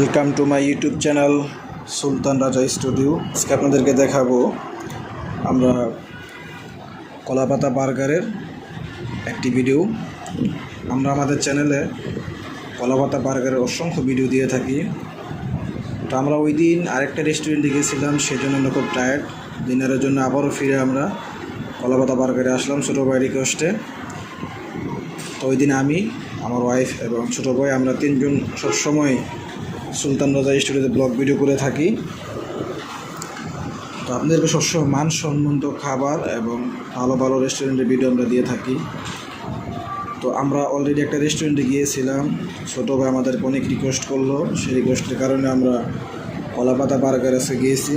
Welcome to my YouTube channel Sultan Raja studio. আজকে আপনাদেরকে দেখাবো আমরা কলাপাতা বার্গারের একটি ভিডিও। আমরা আমাদের চ্যানেলে কলাপাতা বার্গারের অসংখ্য ভিডিও দিয়ে থাকি। তো আমরা ওই দিন আরেকটা রেস্টুরেন্টে গিয়েছিলাম, সেজন্য আমরা খুব টায়ার্ড। ডিনারের জন্য আবারও ফিরে আমরা কলাপাতা বার্গারে আসলাম ছোটো ভাই রিকোয়েস্টে। তো ওই দিন আমি, আমার ওয়াইফ এবং ছোটো ভাই আমরা তিনজন সবসময় সুলতান রাজা স্টুডিওতে ব্লগ ভিডিও করে থাকি। তো আপনাদেরকে সবসময় মানসম্মত খাবার এবং ভালো ভালো রেস্টুরেন্টের ভিডিও আমরা দিয়ে থাকি। তো আমরা অলরেডি একটা রেস্টুরেন্টে গিয়েছিলাম, ছোটো ভাই আমাদেরকে অনেক রিকোয়েস্ট করলো, সেই রিকোয়েস্টের কারণে আমরা কলাপাতা বার্গার এসে গিয়েছি।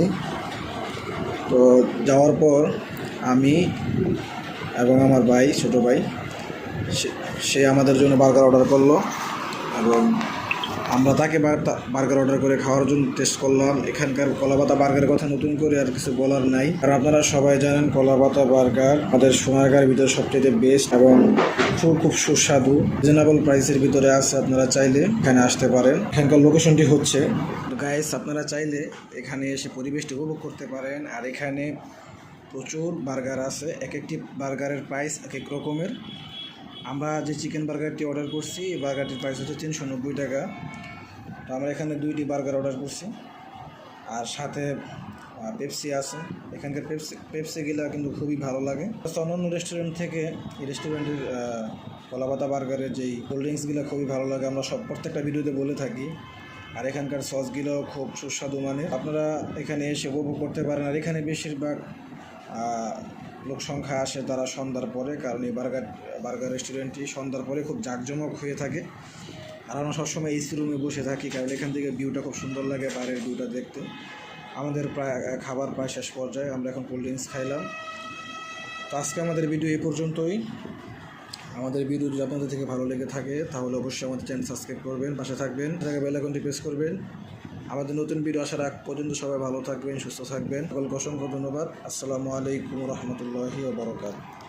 তো যাওয়ার পর আমি এবং আমার ভাই, ছোটো ভাই, সে আমাদের জন্য বার্গার অর্ডার করলো এবং আমরা তাকে বার্গার অর্ডার করে খাওয়ার জন্য টেস্ট করলাম। এখানকার কলাপাতা বার্গারের কথা নতুন করে আর কিছু বলার নাই, কারণ আপনারা সবাই জানেন কলাপাতা বার্গার আমাদের সোনারগাঁয়ের ভিতরে সবচেয়ে বেস্ট এবং খুব সুস্বাদু, রিজনেবল প্রাইসের ভিতরে আছে। আপনারা চাইলে এখানে আসতে পারেন। এখানকার লোকেশনটি হচ্ছে গাইস, আপনারা চাইলে এখানে এসে পরিবেশটি উপভোগ করতে পারেন। আর এখানে প্রচুর বার্গার আছে, এক একটি বার্গারের প্রাইস এক এক রকমের। আমরা যে চিকেন বার্গারটি অর্ডার করছি, এই বার্গারটির প্রাইস হচ্ছে 390 টাকা। তো আমরা এখানে 2টি বার্গার অর্ডার করছি, আর সাথে পেপসি আছে। এখানকার পেপসিগুলো কিন্তু খুবই ভালো লাগে। অন্যান্য রেস্টুরেন্ট থেকে এই রেস্টুরেন্টের কলাপাতা বার্গারের যেই কোল্ড ড্রিঙ্কসগুলো খুবই ভালো লাগে, আমরা প্রত্যেকটা ভিডিওতে বলে থাকি। আর এখানকার সসগুলো খুব সুস্বাদু মানের, আপনারা এখানে এসে উপভোগ করতে পারেন। আর এখানে বেশিরভাগ লোক সংখ্যা আসে তারা সন্ধ্যার পরে, কারণ এই বার্গার রেস্টুরেন্টটি সন্ধ্যার পরে খুব জাঁকজমক হয়ে থাকে। আর আমরা সবসময় এসি রুমে বসে থাকি, কারণ এখান থেকে ভিউটা খুব সুন্দর লাগে, বাইরের ভিউটা দেখতে। আমাদের খাবার প্রায় শেষ পর্যায়ে, আমরা এখন কোল্ড ড্রিঙ্কস খাইলাম। তো আজকে আমাদের ভিডিও এই পর্যন্তই। আমাদের ভিডিও যদি আপনাদের থেকে ভালো লেগে থাকে তাহলে অবশ্যই আমাদের চ্যানেল সাবস্ক্রাইব করবেন, পাশে থাকবেন, বেল আইকনটি প্রেস করবেন। আমাদের নতুন ভিডিও আসার আগ পর্যন্ত সবাই ভালো থাকবেন, সুস্থ থাকবেন। সকলকে অসংখ্য ধন্যবাদ। আসসালামু আলাইকুম রহমতুল্লাহি ওয়া বারাকাতুহু।